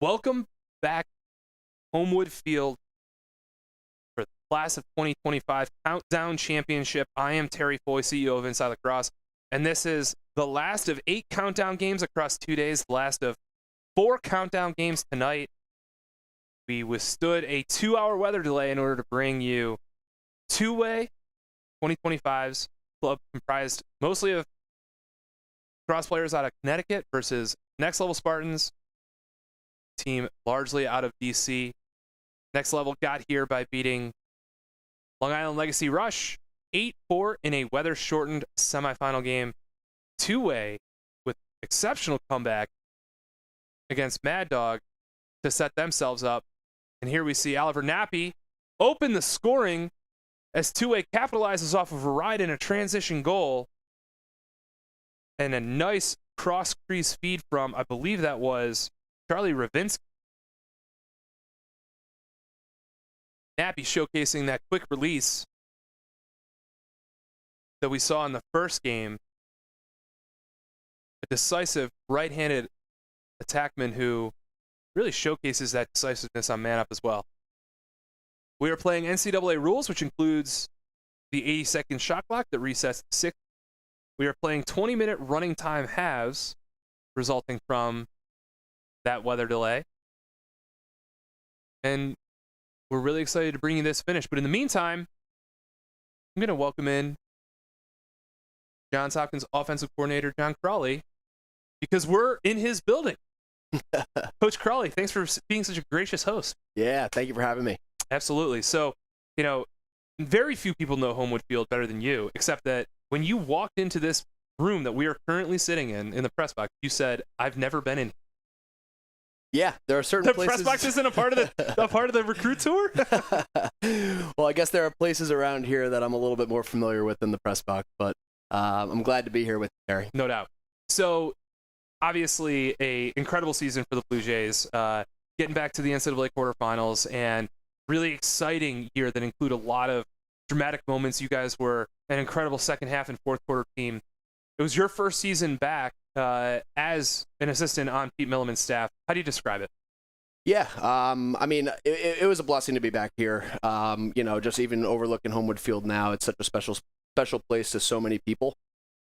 Welcome back, Homewood Field, for the class of 2025 Countdown Championship. I am Terry Foy, CEO of Inside Lacrosse, and this is the last of 8 countdown games across 2 days, the last of 4 countdown games tonight. We withstood a 2-hour weather delay in order to bring you two-way 2025's club comprised mostly of cross players out of Connecticut versus Next Level Spartans, team largely out of DC. Next Level got here by beating Long Island Legacy Rush 8-4 in a weather-shortened semifinal game. Two-way with exceptional comeback against Mad Dog to set themselves up. And here we see Oliver Nappy open the scoring as Two-way capitalizes off of a ride and a transition goal. And a nice cross-crease feed from, I believe that was Charlie Ravinsky. Nappy showcasing that quick release that we saw in the first game. A decisive right-handed attackman who really showcases that decisiveness on man-up as well. We are playing NCAA rules, which includes the 80-second shot clock that resets to 6. We are playing 20-minute running time halves, resulting from that weather delay. And we're really excited to bring you this finish. But in the meantime, I'm going to welcome in Johns Hopkins offensive coordinator John Crawley, because we're in his building. Coach Crawley, thanks for being such a gracious host. Yeah, thank you for having me. Absolutely. So, very few people know Homewood Field better than you, except that when you walked into this room that we are currently sitting in the press box, you said, "I've never been in." Yeah, there are certain the places. The press box isn't a part of the recruit tour? Well, I guess there are places around here that I'm a little bit more familiar with than the press box, but I'm glad to be here with you, Terry. No doubt. So, obviously, a incredible season for the Blue Jays, getting back to the NCAA quarterfinals, and really exciting year that include a lot of dramatic moments. You guys were an incredible second half and fourth quarter team. It was your first season back as an assistant on Pete Milliman's staff. How do you describe it? Yeah, I mean, it was a blessing to be back here. Just even overlooking Homewood Field now, it's such a special place to so many people,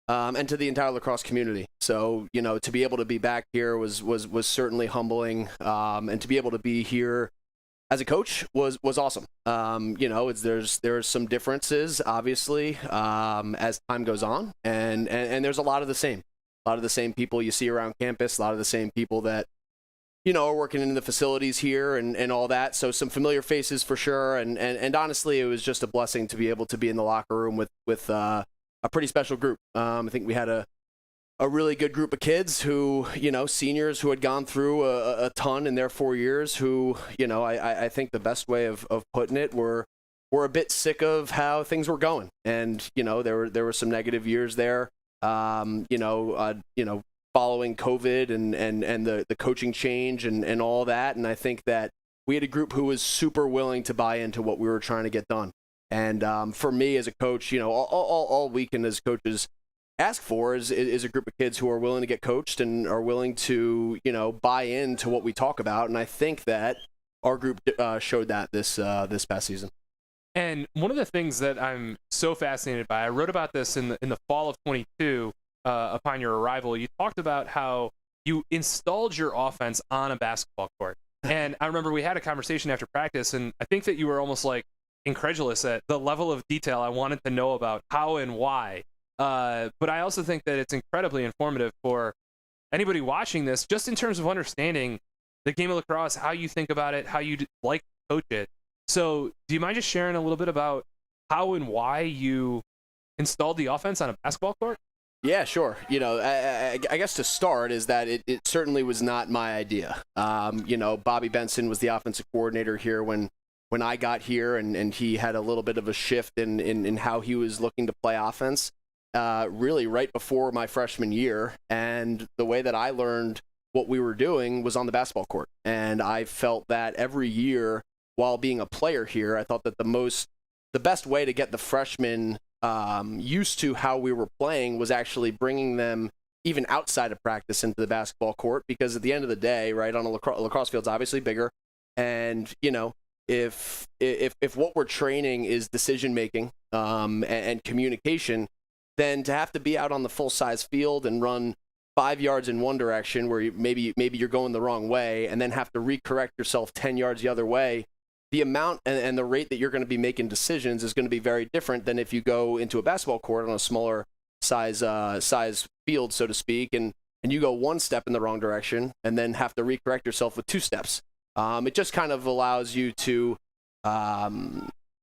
and to the entire lacrosse community. So, to be able to be back here was certainly humbling, and to be able to be here as a coach was awesome. There's some differences, obviously, as time goes on, and there's a lot of the same people you see around campus, a lot of the same people that are working in the facilities here and all that. So some familiar faces for sure, and honestly, it was just a blessing to be able to be in the locker room with a pretty special group. I think we had a really good group of kids who, seniors who had gone through a ton in their 4 years who, I think the best way of putting it were a bit sick of how things were going. And, there were some negative years there, following COVID and the coaching change and all that. And I think that we had a group who was super willing to buy into what we were trying to get done. And for me as a coach, all we can as coaches ask for is a group of kids who are willing to get coached and are willing to, buy into what we talk about. And I think that our group showed that this past season. And one of the things that I'm so fascinated by, I wrote about this in the fall of 22 upon your arrival. You talked about how you installed your offense on a basketball court. And I remember we had a conversation after practice, and I think that you were almost like incredulous at the level of detail I wanted to know about how and why. But I also think that it's incredibly informative for anybody watching this, just in terms of understanding the game of lacrosse, how you think about it, how you like to coach it. So do you mind just sharing a little bit about how and why you installed the offense on a basketball court? Yeah, sure. I guess to start is that it certainly was not my idea. Bobby Benson was the offensive coordinator here when I got here, and he had a little bit of a shift in how he was looking to play offense. Really right before my freshman year, and the way that I learned what we were doing was on the basketball court. And I felt that every year while being a player here, I thought that the best way to get the freshmen used to how we were playing was actually bringing them even outside of practice into the basketball court, because at the end of the day, right, on a lacrosse field's obviously bigger, and if what we're training is decision making and communication, then to have to be out on the full size field and run 5 yards in one direction where maybe you're going the wrong way, and then have to recorrect yourself 10 yards the other way, the amount and the rate that you're going to be making decisions is going to be very different than if you go into a basketball court on a smaller size field, so to speak, and you go one step in the wrong direction and then have to recorrect yourself with 2 steps. It just kind of allows you to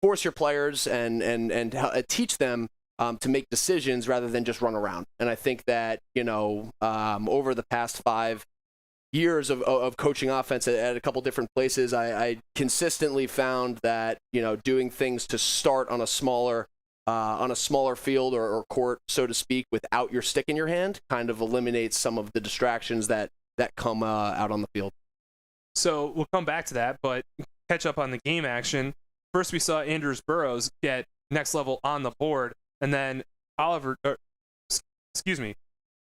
force your players and teach them to make decisions rather than just run around. And I think that, over the past 5 years of coaching offense at a couple different places, I consistently found that, doing things to start on a smaller field or court, so to speak, without your stick in your hand kind of eliminates some of the distractions that come out on the field. So we'll come back to that, but catch up on the game action. First, we saw Andrews Burrows get next level on the board, and then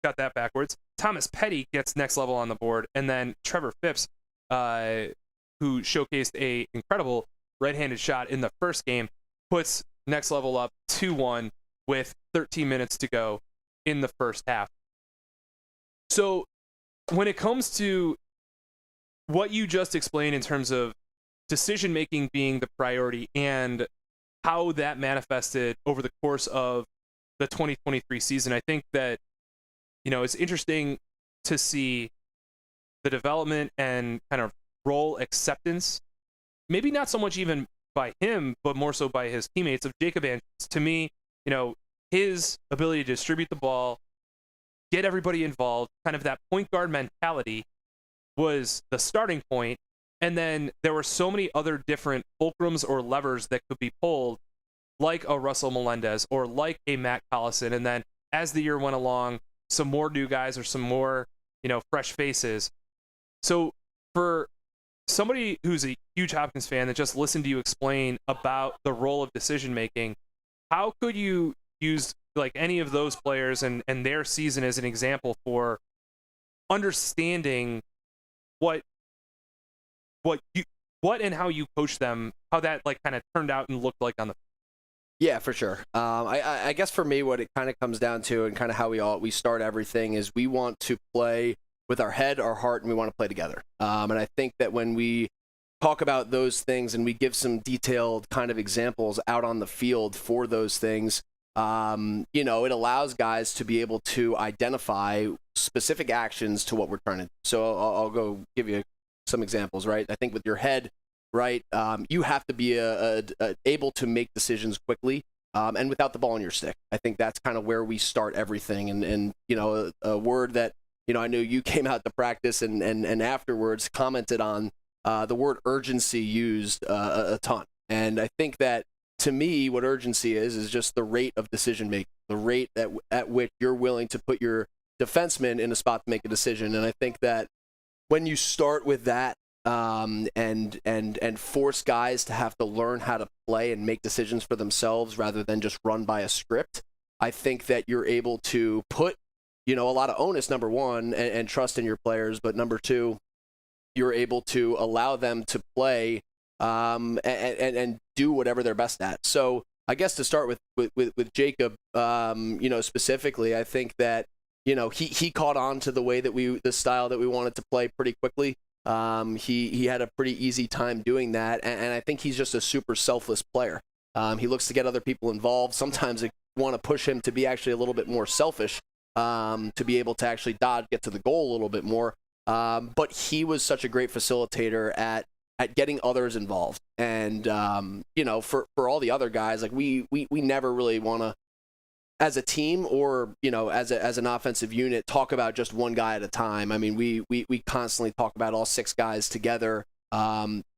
got that backwards. Thomas Petty gets next level on the board, and then Trevor Phipps, who showcased a incredible right-handed shot in the first game, puts next level up 2-1 with 13 minutes to go in the first half. So when it comes to what you just explained in terms of decision-making being the priority and how that manifested over the course of the 2023 season, I think that, it's interesting to see the development and kind of role acceptance, maybe not so much even by him, but more so by his teammates, of Jacob Andrews. To me, his ability to distribute the ball, get everybody involved, kind of that point guard mentality was the starting point. And then there were so many other different fulcrums or levers that could be pulled, like a Russell Melendez or like a Matt Collison. And then as the year went along, some more new guys or some more, fresh faces. So for somebody who's a huge Hopkins fan that just listened to you explain about the role of decision making, how could you use like any of those players and their season as an example for understanding what and how you coach them, how that like kind of turned out and looked like on the. Yeah, for sure. I guess for me, what it kind of comes down to, and kind of how we start everything, is we want to play with our head, our heart, and we want to play together. And I think that when we talk about those things and we give some detailed kind of examples out on the field for those things, it allows guys to be able to identify specific actions to what we're trying to do. So I'll go give you some examples, right? I think with your head, right, you have to be able to make decisions quickly and without the ball in your stick. I think that's kind of where we start everything. And a word that, I know you came out to practice and afterwards commented on the word urgency used a ton. And I think that, to me, what urgency is just the rate of decision making, the rate at which you're willing to put your defenseman in a spot to make a decision. And I think that when you start with that, and force guys to have to learn how to play and make decisions for themselves rather than just run by a script, I think that you're able to put, a lot of onus, number one, and trust in your players, but number two, you're able to allow them to play and do whatever they're best at. So I guess to start with Jacob, specifically, I think that, he caught on to the style that we wanted to play pretty quickly. He had a pretty easy time doing that, and I think he's just a super selfless player. He looks to get other people involved. Sometimes I want to push him to be actually a little bit more selfish, to be able to actually get to the goal a little bit more. But he was such a great facilitator at getting others involved. And, for all the other guys, like we never really want to, as a team or, as an offensive unit, talk about just one guy at a time. I mean, we constantly talk about all 6 guys together,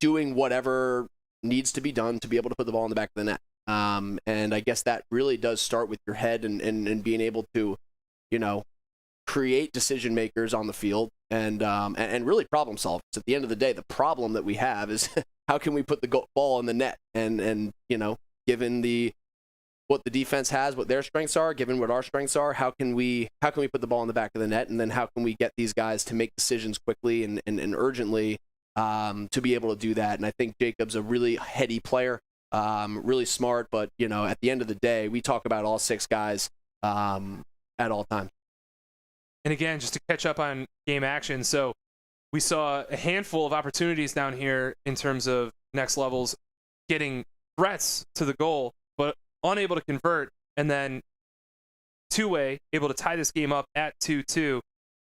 doing whatever needs to be done to be able to put the ball in the back of the net. And I guess that really does start with your head and being able to, create decision makers on the field and really problem solve. So at the end of the day, the problem that we have is how can we put the ball in the net? And given the what the defense has, what their strengths are, given what our strengths are. How can we put the ball in the back of the net, and then how can we get these guys to make decisions quickly and urgently to be able to do that? And I think Jacob's a really heady player, really smart, but at the end of the day, we talk about all 6 guys at all times. And again, just to catch up on game action, so we saw a handful of opportunities down here in terms of next levels getting threats to the goal, but unable to convert, and then two-way able to tie this game up at 2-2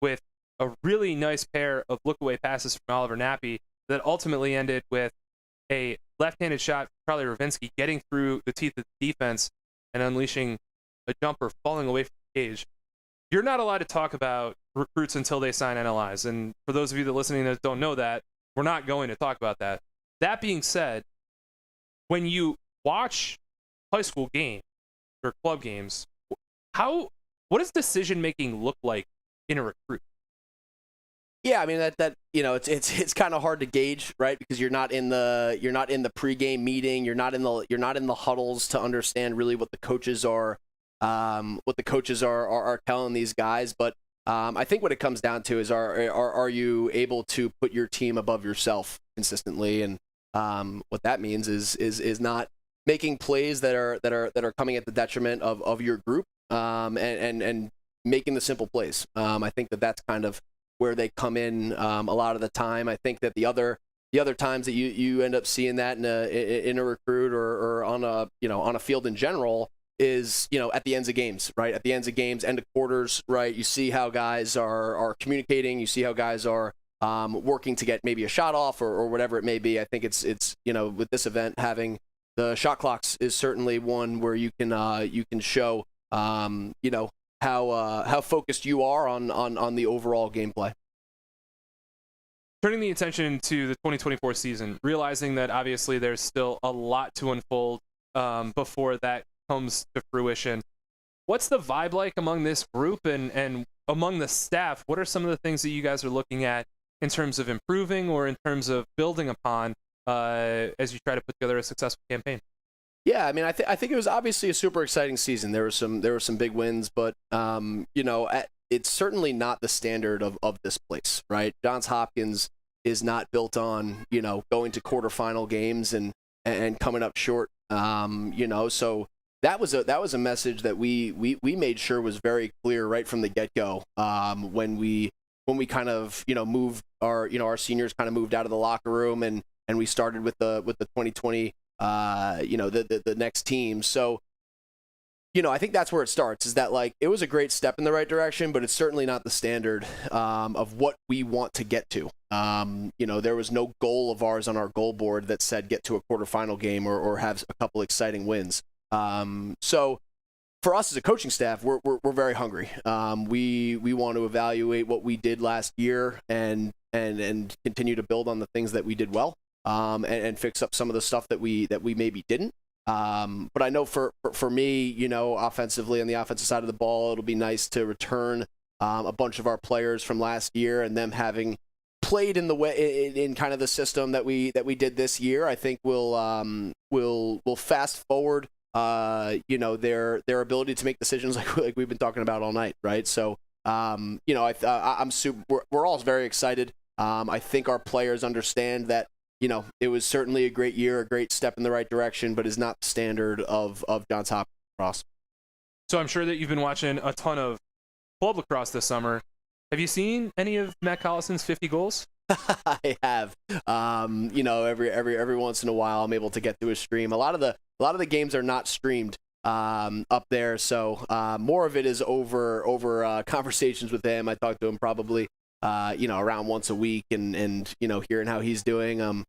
with a really nice pair of look-away passes from Oliver Nappy that ultimately ended with a left-handed shot from Charlie Ravinsky getting through the teeth of the defense and unleashing a jumper falling away from the cage. You're not allowed to talk about recruits until they sign NLIs, and for those of you that are listening that don't know that, we're not going to talk about that. That being said, when you watch high school games or club games, what does decision making look like in a recruit? Yeah, I mean that it's kind of hard to gauge, right? Because you're not in the pregame meeting, you're not in the huddles to understand really what the coaches are telling these guys. But I think what it comes down to is are you able to put your team above yourself consistently, and what that means is not making plays that are coming at the detriment of your group, and making the simple plays. I think that's kind of where they come in a lot of the time. I think that the other times that you end up seeing that in a recruit or on a field in general is at the ends of games, right? At the ends of games, end of quarters, right? You see how guys are communicating. You see how guys are working to get maybe a shot off or whatever it may be. I think it's with this event, having the shot clocks is certainly one where you can show how focused you are on the overall gameplay. Turning the attention to the 2024 season, realizing that obviously there's still a lot to unfold before that comes to fruition. What's the vibe like among this group and among the staff? What are some of the things that you guys are looking at in terms of improving or in terms of building upon as you try to put together a successful campaign? Yeah, I mean, I think it was obviously a super exciting season. There were some big wins, but it's certainly not the standard of this place, right? Johns Hopkins is not built on going to quarterfinal games and coming up short. So that was a message that we made sure was very clear right from the get-go. When we kind of moved our seniors kind of moved out of the locker room and we started with the 2020 the next team. So I think that's where it starts, is that it was a great step in the right direction, but it's certainly not the standard of what we want to get to. There was no goal of ours on our goal board that said get to a quarterfinal game or have a couple exciting wins. So for us as a coaching staff, we're very hungry. We want to evaluate what we did last year and continue to build on the things that we did well, and fix up some of the stuff that we maybe didn't. But I know for me, offensively on the offensive side of the ball, it'll be nice to return a bunch of our players from last year and them having played in kind of the system that we did this year. I think we'll fast forward their ability to make decisions like we've been talking about all night, right? So I'm super. We're all very excited. I think our players understand that it was certainly a great year, a great step in the right direction, but is not the standard of Johns Hopkins lacrosse. So I'm sure that you've been watching a ton of club lacrosse this summer. Have you seen any of Matt Collison's 50 goals? I have. Every once in a while, I'm able to get to his stream. A lot of the games are not streamed up there, so more of it is over conversations with him. I talk to him probably around once a week, and hearing how he's doing.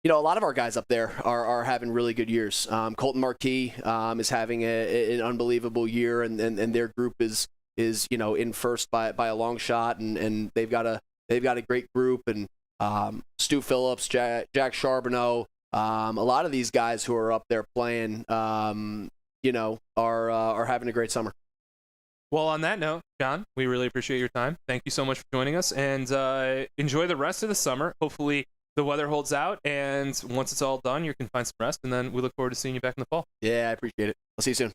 A lot of our guys up there are having really good years. Colton Marquis is having an unbelievable year, and their group is in first by a long shot, and they've got a great group, and Stu Phillips, Jack Charbonneau, a lot of these guys who are up there playing, are having a great summer. Well, on that note, John, we really appreciate your time. Thank you so much for joining us, and enjoy the rest of the summer. Hopefully the weather holds out, and once it's all done, you can find some rest, and then we look forward to seeing you back in the fall. Yeah, I appreciate it. I'll see you soon.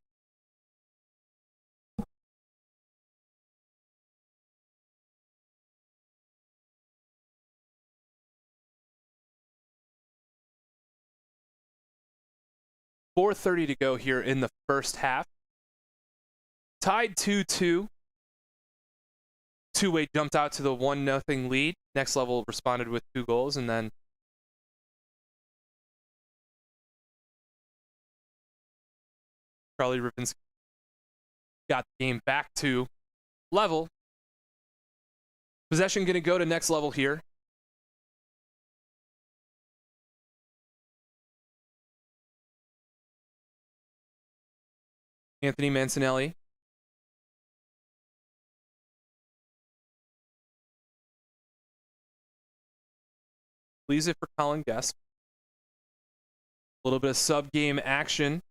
4:30 to go here in the first half. Tied 2-2. Two-way jumped out to the 1-0 lead. Next Level responded with 2 goals, and then Charlie Rippins got the game back to level. Possession going to go to Next Level here. Anthony Mancinelli. Leaves it for Colin Guest. A little bit of sub-game action.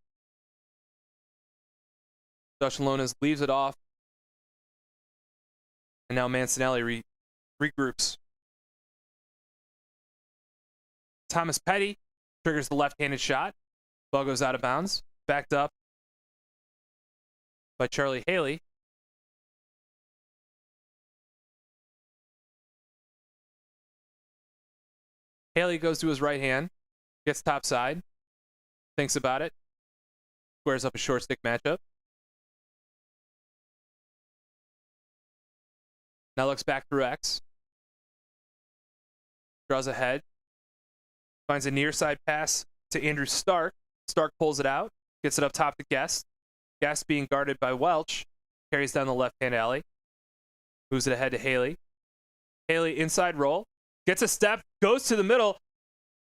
Dutch Lonas leaves it off. And now Mancinelli regroups. Thomas Petty triggers the left-handed shot. Ball goes out of bounds. Backed up by Charlie Haley. Haley goes to his right hand, gets topside, thinks about it, squares up a short stick matchup. Now looks back through X. Draws ahead. Finds a near side pass to Andrew Stark. Stark pulls it out, gets it up top to Guest. Guest being guarded by Welch. Carries down the left-hand alley. Moves it ahead to Haley. Haley inside roll. Gets a step, goes to the middle,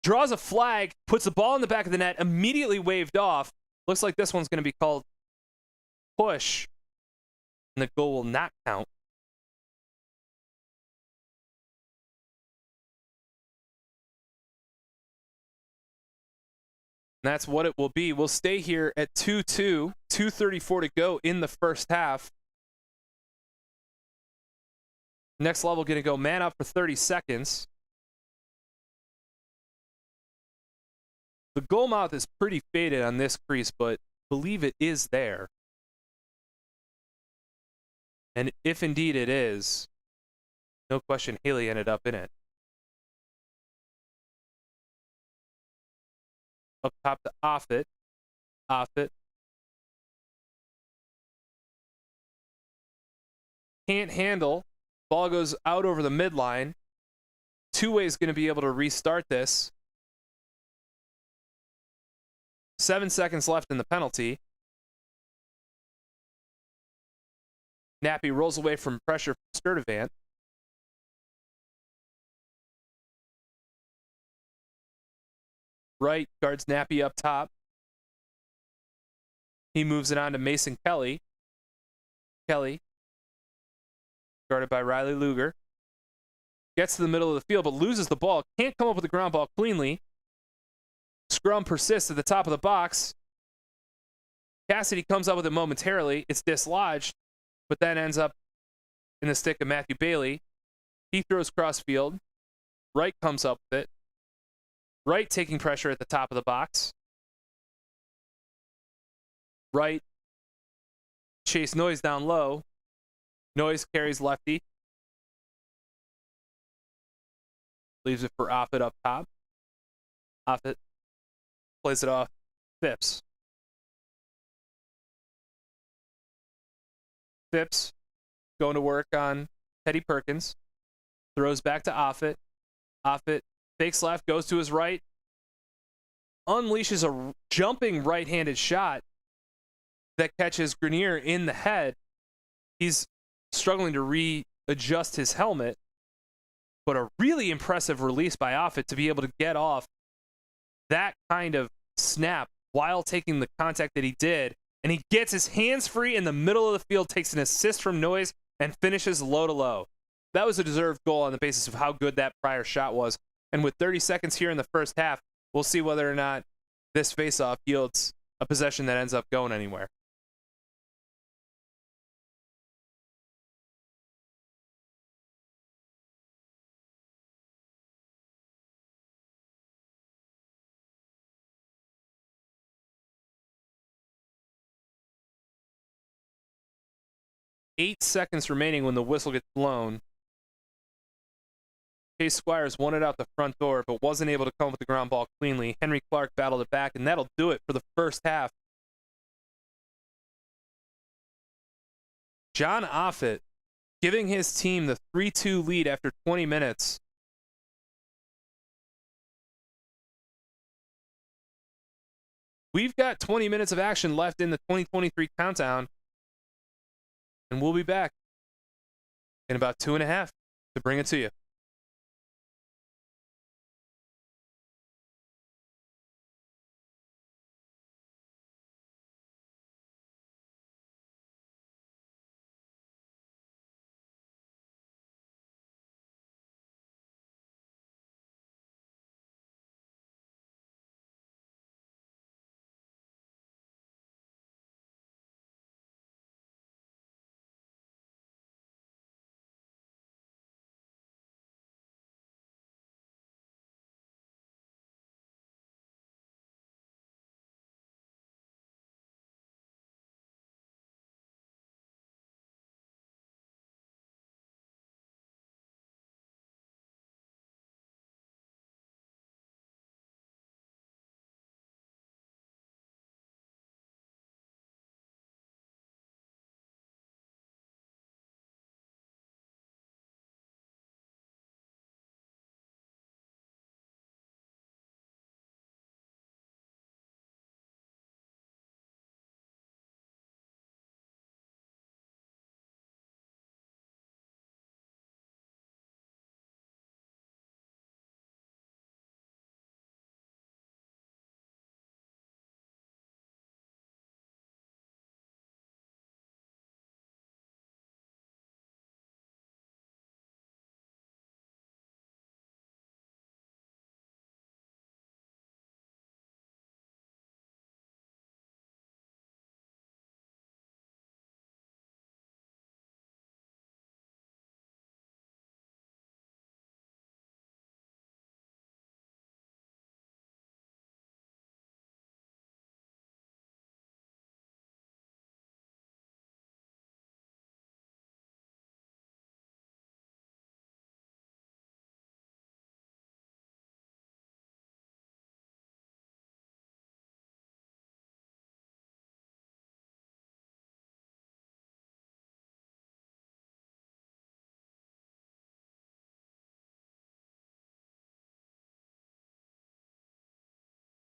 draws a flag, puts the ball in the back of the net, immediately waved off. Looks like this one's going to be called push, and the goal will not count. And that's what it will be. We'll stay here at 2-2, 2:34 to go in the first half. Next Level going to go man up for 30 seconds. The goal mouth is pretty faded on this crease, but believe it is there. And if indeed it is, no question Haley ended up in it. Up top to Offit. Offit. Can't handle. Ball goes out over the midline. Two-way is going to be able to restart this. 7 seconds left in the penalty. Nappy rolls away from pressure from Sturdivant. Wright guards Nappy up top. He moves it on to Mason Kelly. Kelly, guarded by Riley Luger. Gets to the middle of the field, but loses the ball. Can't come up with the ground ball cleanly. Scrum persists at the top of the box. Cassidy comes up with it momentarily. It's dislodged, but then ends up in the stick of Matthew Bailey. He throws crossfield. Wright comes up with it. Wright taking pressure at the top of the box. Wright chase Noyes down low. Noyes carries lefty. Leaves it for Offit up top. Offit plays it off. Phipps. Phipps going to work on Teddy Perkins. Throws back to Offit. Offit fakes left, goes to his right. Unleashes a jumping right-handed shot that catches Grenier in the head. He's struggling to readjust his helmet, but a really impressive release by Offit to be able to get off that kind of snap while taking the contact that he did. And he gets his hands free in the middle of the field, takes an assist from Noyes, and finishes low to low. That was a deserved goal on the basis of how good that prior shot was. And with 30 seconds here in the first half, we'll see whether or not this faceoff yields a possession that ends up going anywhere. Eight seconds remaining when the whistle gets blown. Chase Squires won it out the front door, but wasn't able to come with the ground ball cleanly. Henry Clark battled it back, and that'll do it for the first half. John Offit giving his team the 3-2 lead after 20 minutes. We've got 20 minutes of action left in the 2023 countdown, and we'll be back in about 2.5 to bring it to you.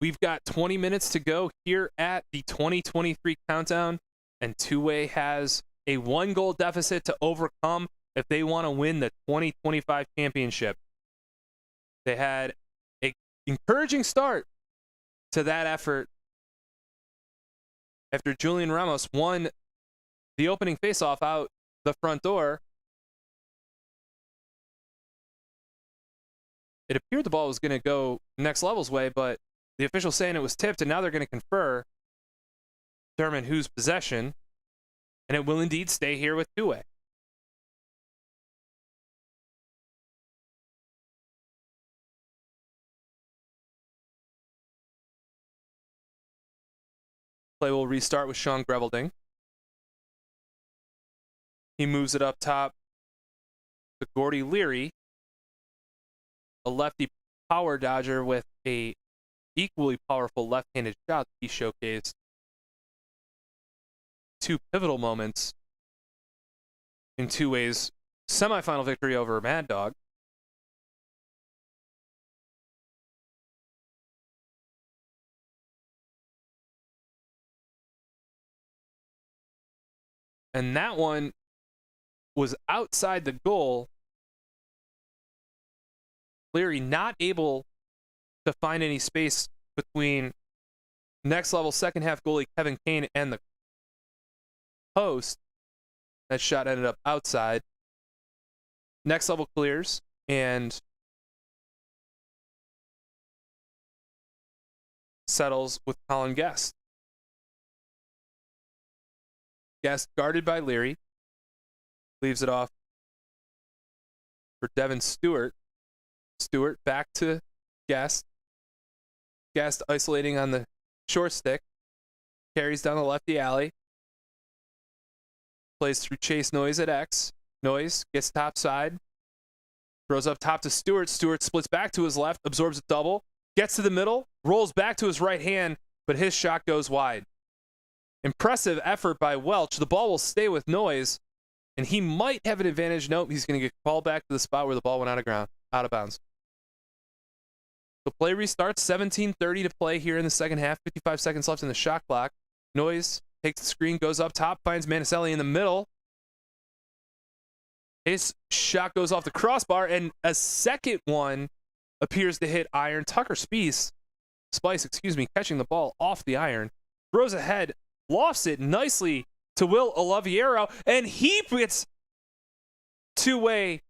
We've got 20 minutes to go here at the 2023 countdown, and Two-Way has a 1-goal deficit to overcome if they want to win the 2025 championship. They had an encouraging start to that effort after Julian Ramos won the opening faceoff out the front door. It appeared the ball was going to go next level's way, but the official saying it was tipped, and now they're going to confer, determine whose possession, and it will indeed stay here with Two-Way. Play will restart with Sean Grevelding. He moves it up top to Gordy Leary, a lefty power dodger with a equally powerful left-handed shot that he showcased. 2 pivotal moments in Two-Way's semifinal victory over Mad Dog. And that one was outside the goal. Leary not able to find any space between next level second half goalie Kevin Kane and the post. That shot ended up outside. Next level clears and settles with Colin Guest. Guest guarded by Leary. Leaves it off for Devin Stewart. Stewart back to Guest. Guest isolating on the short stick. Carries down the lefty alley. Plays through Chase Noyes at X. Noyes gets top side. Throws up top to Stewart. Stewart splits back to his left, absorbs a double, gets to the middle, rolls back to his right hand, but his shot goes wide. Impressive effort by Welch. The ball will stay with Noyes, and he might have an advantage. Nope, he's going to get called back to the spot where the ball went out of bounds. The play restarts, 17:30 to play here in the second half, 55 seconds left in the shot clock. Noyes takes the screen, goes up top, finds Manicelli in the middle. His shot goes off the crossbar, and a second one appears to hit iron. Tucker Spice, catching the ball off the iron, throws ahead, lofts it nicely to Will Oliviero, and he gets two-way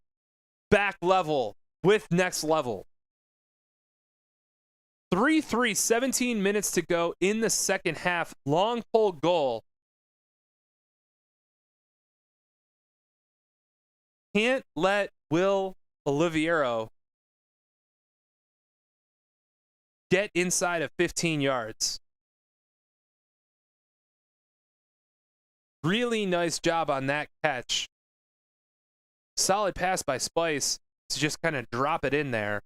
back level with next level. 3-3, 17 minutes to go in the second half. Long pole goal. Can't let Will Oliviero get inside of 15 yards. Really nice job on that catch. Solid pass by Spice to just kind of drop it in there.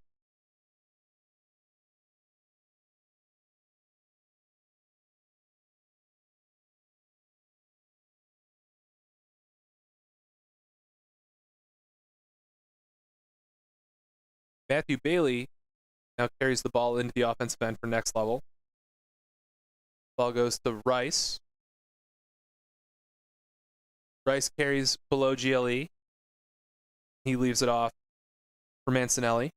Matthew Bailey now carries the ball into the offensive end for next level. Ball goes to Rice. Rice carries below GLE. He leaves it off for Mancinelli.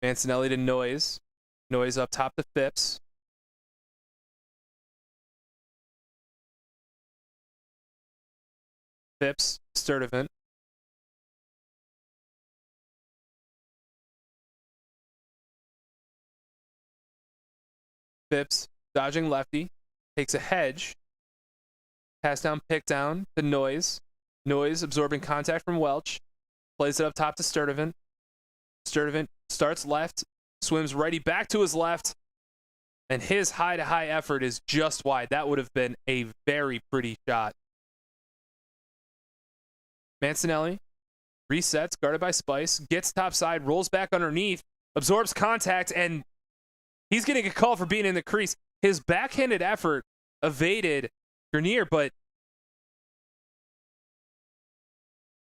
Mancinelli to Noyes. Noyes up top to Phipps. Phipps, Sturdivant. Phipps, dodging lefty, takes a hedge. Pass down, pick down to Noyes. Noyes absorbing contact from Welch. Plays it up top to Sturdivant. Sturdivant starts left, swims righty back to his left, and his high-to-high effort is just wide. That would have been a very pretty shot. Mancinelli resets, guarded by Spice, gets topside, rolls back underneath, absorbs contact, and he's getting a call for being in the crease. His backhanded effort evaded Grenier, but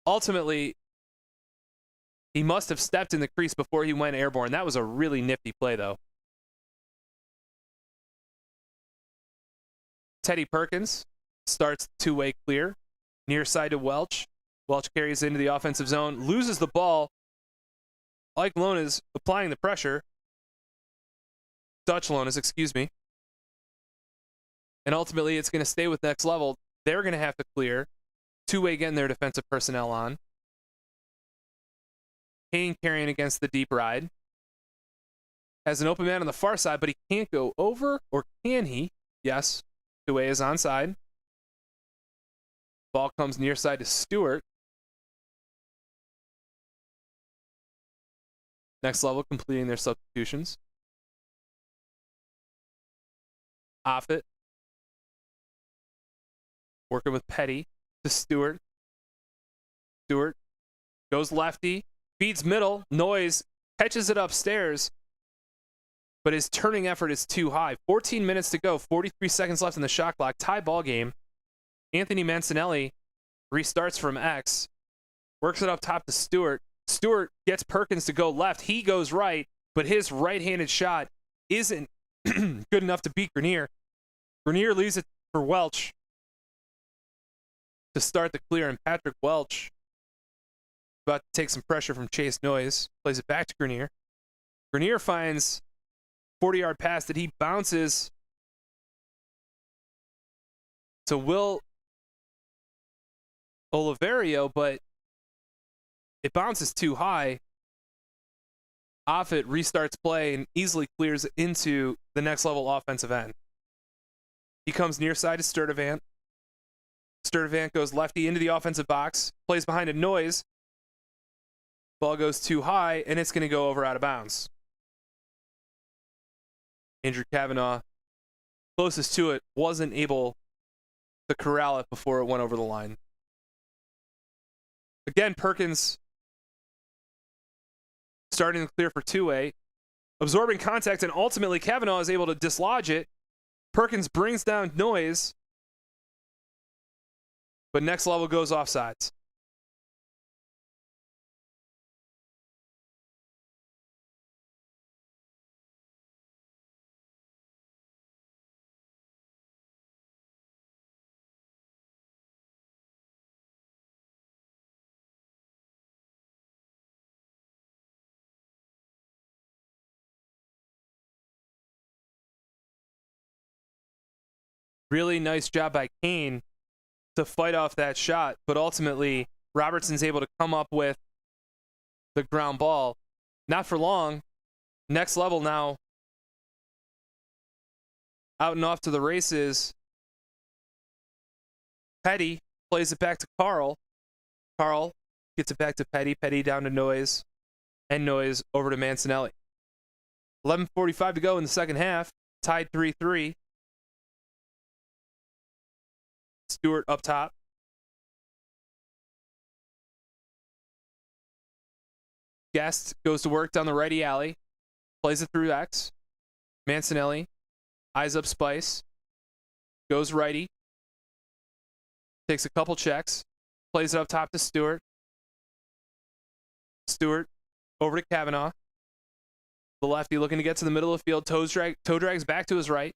ultimately, he must have stepped in the crease before he went airborne. That was a really nifty play, though. Teddy Perkins starts two-way clear. Near side to Welch. Welch carries into the offensive zone, loses the ball. Ike Lonas applying the pressure. Dutch Lonas, excuse me. And ultimately, it's going to stay with next level. They're going to have to clear. Two-way getting their defensive personnel on. Kane carrying against the deep ride. Has an open man on the far side, but he can't go over, or can he? Yes. Two-way is onside. Ball comes near side to Stewart. Next level completing their substitutions. Offit. Working with Petty to Stewart. Stewart goes lefty, feeds middle. Noyes catches it upstairs, but his turning effort is too high. 14 minutes to go, 43 seconds left in the shot clock. Tie ball game. Anthony Mancinelli restarts from X, works it up top to Stewart. Stewart gets Perkins to go left. He goes right, but his right-handed shot isn't good enough to beat Grenier. Grenier leaves it for Welch to start the clear, and Patrick Welch about to take some pressure from Chase Noyes. Plays it back to Grenier. Grenier finds 40-yard pass that he bounces to Will Oliverio, but it bounces too high. Offit restarts play and easily clears into the next level offensive end. He comes near side to Sturdivant. Sturdivant goes lefty into the offensive box, plays behind a Noyes. Ball goes too high, and it's going to go over out of bounds. Andrew Kavanaugh, closest to it, wasn't able to corral it before it went over the line. Again, Perkins starting to clear for two-way, absorbing contact, and ultimately Kavanaugh is able to dislodge it. Perkins brings down Noyes, but Next Level goes offsides. Really nice job by Kane to fight off that shot, but ultimately Robertson's able to come up with the ground ball. Not for long. Next Level now out and off to the races. Petty plays it back to Carl. Carl gets it back to Petty. Petty down to Noyes. And Noyes over to Mancinelli. 11:45 to go in the second half. Tied 3-3. Stewart up top. Guest goes to work down the righty alley. Plays it through X. Mancinelli. Eyes up Spice. Goes righty. Takes a couple checks. Plays it up top to Stewart. Stewart over to Kavanaugh. The lefty looking to get to the middle of the field. Toe drags back to his right.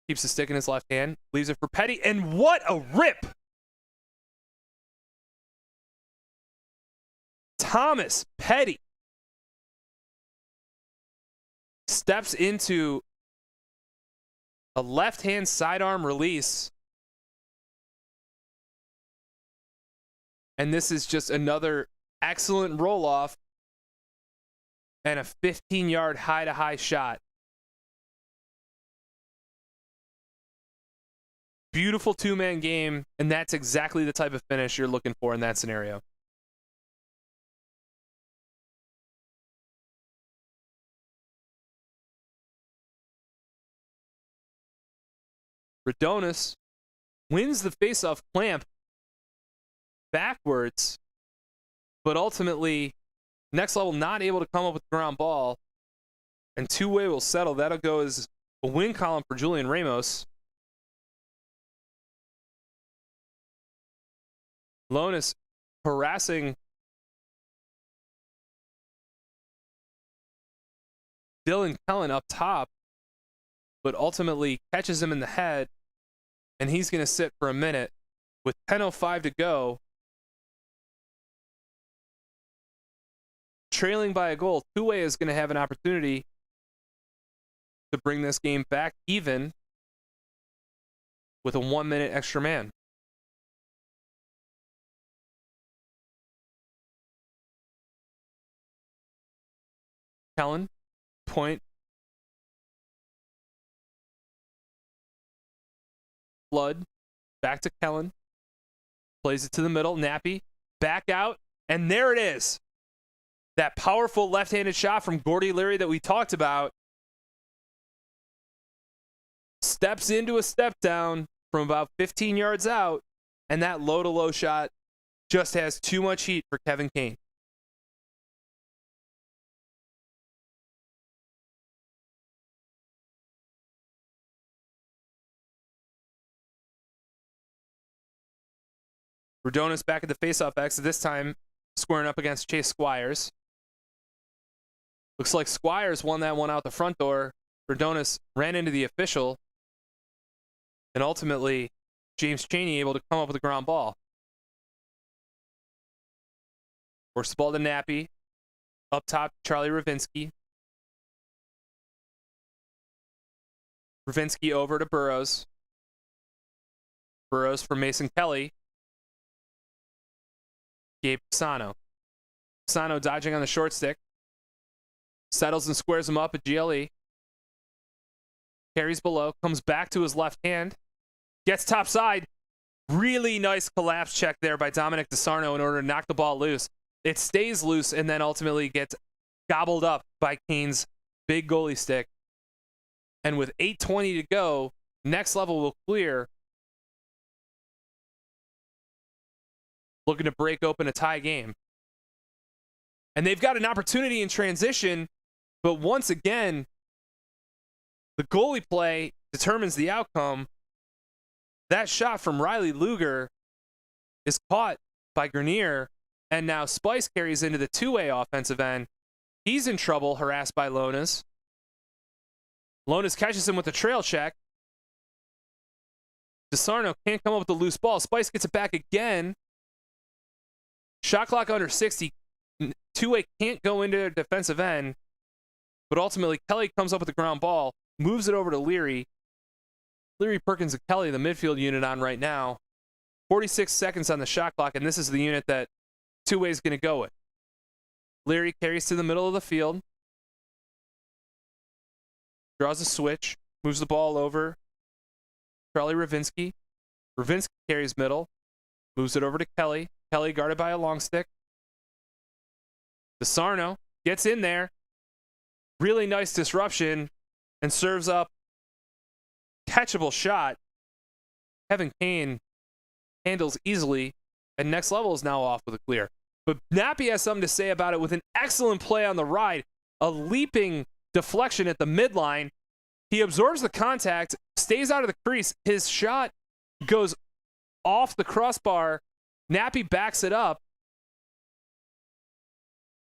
Keeps the stick in his left hand. Leaves it for Petty. And what a rip! Thomas Petty steps into a left-hand sidearm release. And this is just another excellent roll-off and a 15-yard high-to-high shot. Beautiful two-man game, and that's exactly the type of finish you're looking for in that scenario. Redonis wins the faceoff clamp backwards, but ultimately Next Level not able to come up with the ground ball, and two-way will settle. That'll go as a win column for Julian Ramos. Lonis harassing Dylan Kellen up top, but ultimately catches him in the head, and he's going to sit for a minute. With 10:05 to go, trailing by a goal, two-way is going to have an opportunity to bring this game back even with a 1-minute extra man. Kellen, point. Flood, back to Kellen. Plays it to the middle. Nappy, back out. And there it is. That powerful left-handed shot from Gordy Leary that we talked about. Steps into a step down from about 15 yards out. And that low-to-low shot just has too much heat for Kevin Kane. Redonis back at the faceoff X, this time squaring up against Chase Squires. Looks like Squires won that one out the front door. Redonis ran into the official. And ultimately, James Chaney able to come up with a ground ball. Works the ball to Nappy. Up top, Charlie Ravinsky. Ravinsky over to Burrows. Burrows for Mason Kelly. Gabe Pisano. Pisano dodging on the short stick. Settles and squares him up at GLE. Carries below. Comes back to his left hand. Gets top side. Really nice collapse check there by Dominic DeSarno in order to knock the ball loose. It stays loose and then ultimately gets gobbled up by Kane's big goalie stick. And with 8:20 to go, Next Level will clear. Looking to break open a tie game. And they've got an opportunity in transition, but once again, the goalie play determines the outcome. That shot from Riley Luger is caught by Grenier, and now Spice carries into the two-way offensive end. He's in trouble, harassed by Lonas. Lonas catches him with a trail check. DeSarno can't come up with the loose ball. Spice gets it back again. Shot clock under 60. Two-way can't go into their defensive end, but ultimately Kelly comes up with the ground ball, moves it over to Leary. Leary, Perkins, and Kelly, the midfield unit on right now. 46 seconds on the shot clock, and this is the unit that two-way is going to go with. Leary carries to the middle of the field, draws a switch, moves the ball over. Charlie Ravinsky. Ravinsky carries middle, moves it over to Kelly. Kelly guarded by a long stick. DeSarno gets in there. Really nice disruption and serves up catchable shot. Kevin Kane handles easily, and Next Level is now off with a clear. But Nappy has something to say about it with an excellent play on the ride. A leaping deflection at the midline. He absorbs the contact, stays out of the crease. His shot goes off the crossbar. Nappy backs it up.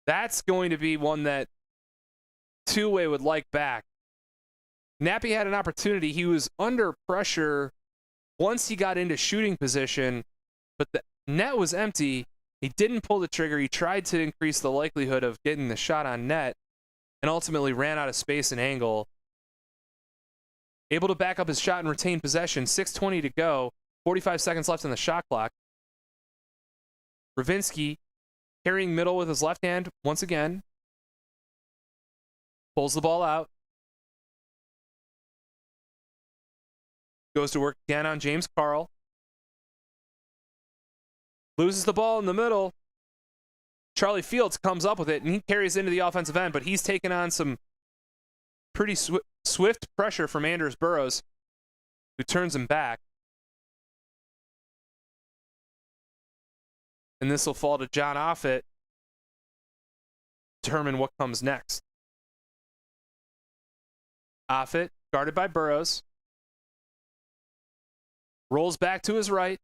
That's going to be one that two-way would like back. Nappy had an opportunity. He was under pressure once he got into shooting position, but the net was empty. He didn't pull the trigger. He tried to increase the likelihood of getting the shot on net and ultimately ran out of space and angle. Able to back up his shot and retain possession. 6:20 to go. 45 seconds left on the shot clock. Ravinsky carrying middle with his left hand once again. Pulls the ball out. Goes to work again on James Carl. Loses the ball in the middle. Charlie Fields comes up with it, and he carries into the offensive end, but he's taken on some pretty swift pressure from Anders Burrows, who turns him back. And this will fall to John Offit to determine what comes next. Offit, guarded by Burrows, rolls back to his right,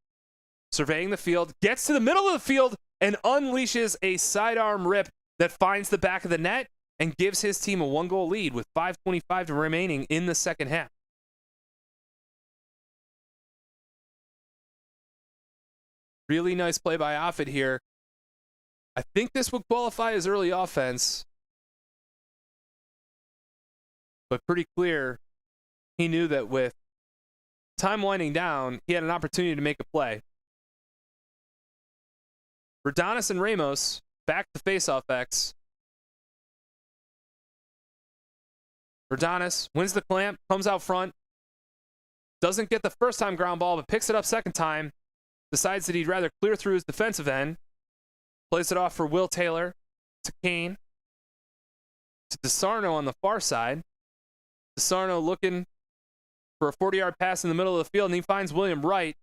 surveying the field, gets to the middle of the field, and unleashes a sidearm rip that finds the back of the net and gives his team a one-goal lead with 5:25 remaining in the second half. Really nice play by Offit here. I think this would qualify as early offense, but pretty clear he knew that with time winding down, he had an opportunity to make a play. Verdonis and Ramos back to face-off X. Verdonis wins the clamp, comes out front, doesn't get the first time ground ball, but picks it up second time, decides that he'd rather clear through his defensive end, plays it off for Will Taylor, to Kane, to DeSarno on the far side. DeSarno looking for a 40-yard pass in the middle of the field, and he finds William Wright.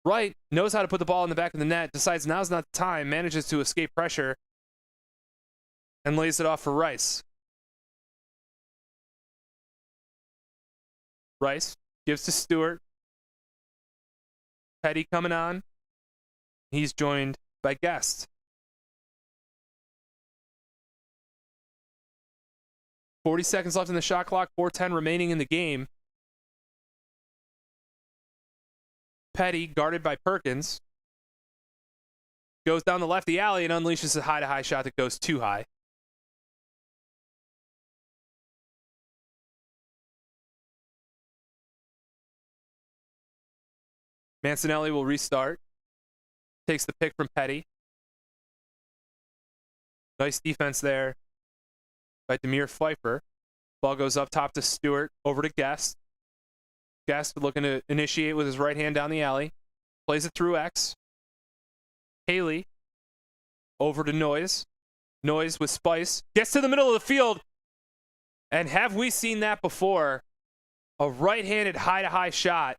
Wright knows how to put the ball in the back of the net, decides now's not the time, manages to escape pressure, and lays it off for Rice. Rice gives to Stewart. Petty coming on. He's joined by Guest. 40 seconds left in the shot clock, 4:10 remaining in the game. Petty, guarded by Perkins, goes down the left of the alley and unleashes a high-to-high shot that goes too high. Mancinelli will restart. Takes the pick from Petty. Nice defense there by Demir Pfeiffer. Ball goes up top to Stewart, over to Guest. Guest looking to initiate with his right hand down the alley. Plays it through X. Haley over to Noyes. Noyes with Spice. Gets to the middle of the field. And have we seen that before? A right-handed high-to-high shot.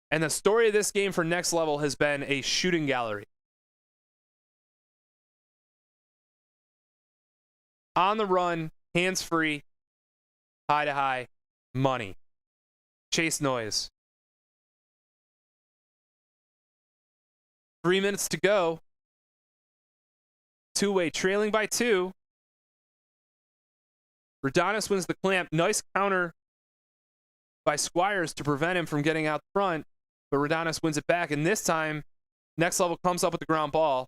And the story of this game for Next Level has been a shooting gallery. On the run, hands free, high to high, money. Chase Noyes. 3 minutes to go. Two-way trailing by 2. Redonis wins the clamp. Nice counter by Squires to prevent him from getting out front, but Redonis wins it back, and this time, Next Level comes up with the ground ball.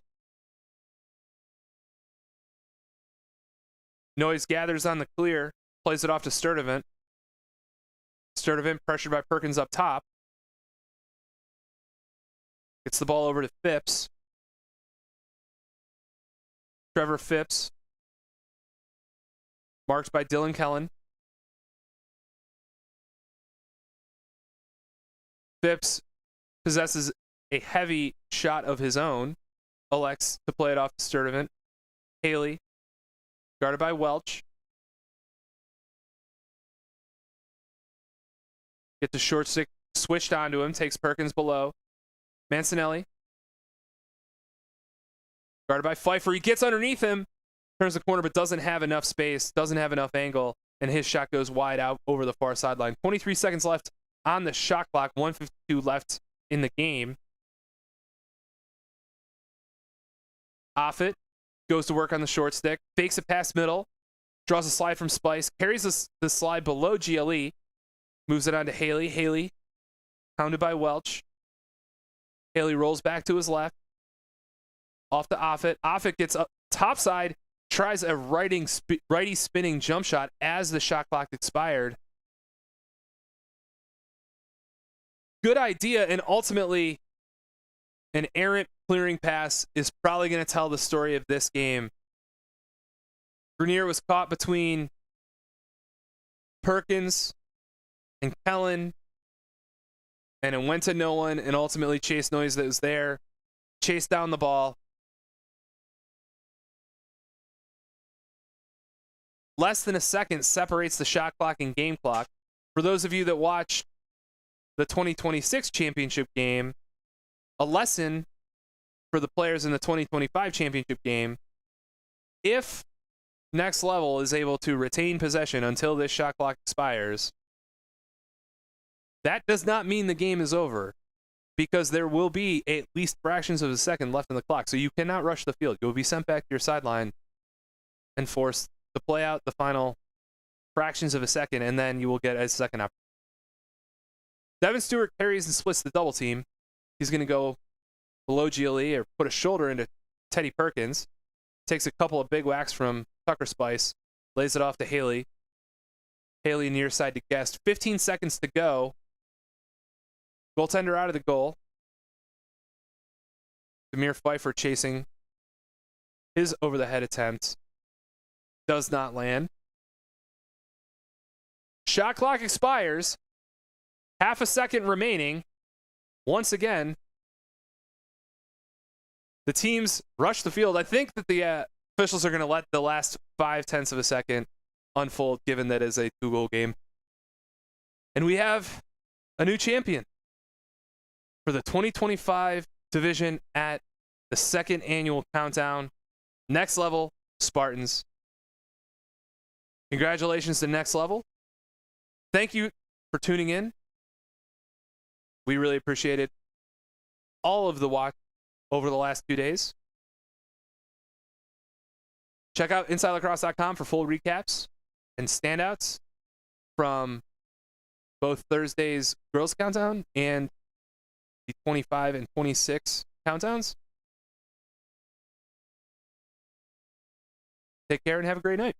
Noyes gathers on the clear, plays it off to Sturdivant. Sturdivant pressured by Perkins up top. Gets the ball over to Phipps. Trevor Phipps. Marked by Dylan Kellen. Phipps possesses a heavy shot of his own. Elects to play it off to Sturdivant. Haley, guarded by Welch. Get the short stick switched onto him. Takes Perkins below. Mancinelli. Guarded by Pfeiffer. He gets underneath him. Turns the corner, but doesn't have enough space. Doesn't have enough angle. And his shot goes wide out over the far sideline. 23 seconds left on the shot clock. 1:52 left in the game. Offit goes to work on the short stick. Fakes it past middle. Draws a slide from Spice. Carries the slide below GLE. Moves it on to Haley. Haley, hounded by Welch. Haley rolls back to his left. Off to Offit. Offit gets up topside. Tries a righty spinning jump shot as the shot clock expired. Good idea, and ultimately, an errant clearing pass is probably going to tell the story of this game. Grenier was caught between Perkins and Kellen, and it went to no one, and ultimately Chase Noyes that was there chased down the ball. Less than a second separates the shot clock and game clock. For those of you that watched the 2026 championship game, a lesson for the players in the 2025 championship game: if Next Level is able to retain possession until this shot clock expires, that does not mean the game is over, because there will be at least fractions of a second left in the clock. So you cannot rush the field. You'll be sent back to your sideline and forced to play out the final fractions of a second, and then you will get a second opportunity. Devin Stewart carries and splits the double team. He's going to go below GLE or put a shoulder into Teddy Perkins. Takes a couple of big whacks from Tucker Spice. Lays it off to Haley. Haley near side to Guest. 15 seconds to go. Goaltender out of the goal. Demir Pfeiffer chasing his over-the-head attempt. Does not land. Shot clock expires. Half a second remaining. Once again, the teams rush the field. I think that the officials are going to let the last 0.5 of a second unfold, given that it's a 2-goal game. And we have a new champion for the 2025 division at the second annual countdown. Next Level Spartans. Congratulations to Next Level. Thank you for tuning in. We really appreciate it. All of the watch over the last 2 days. Check out InsideLacrosse.com for full recaps and standouts from both Thursday's Girls Countdown and the 25 and 26 countdowns. Take care and have a great night.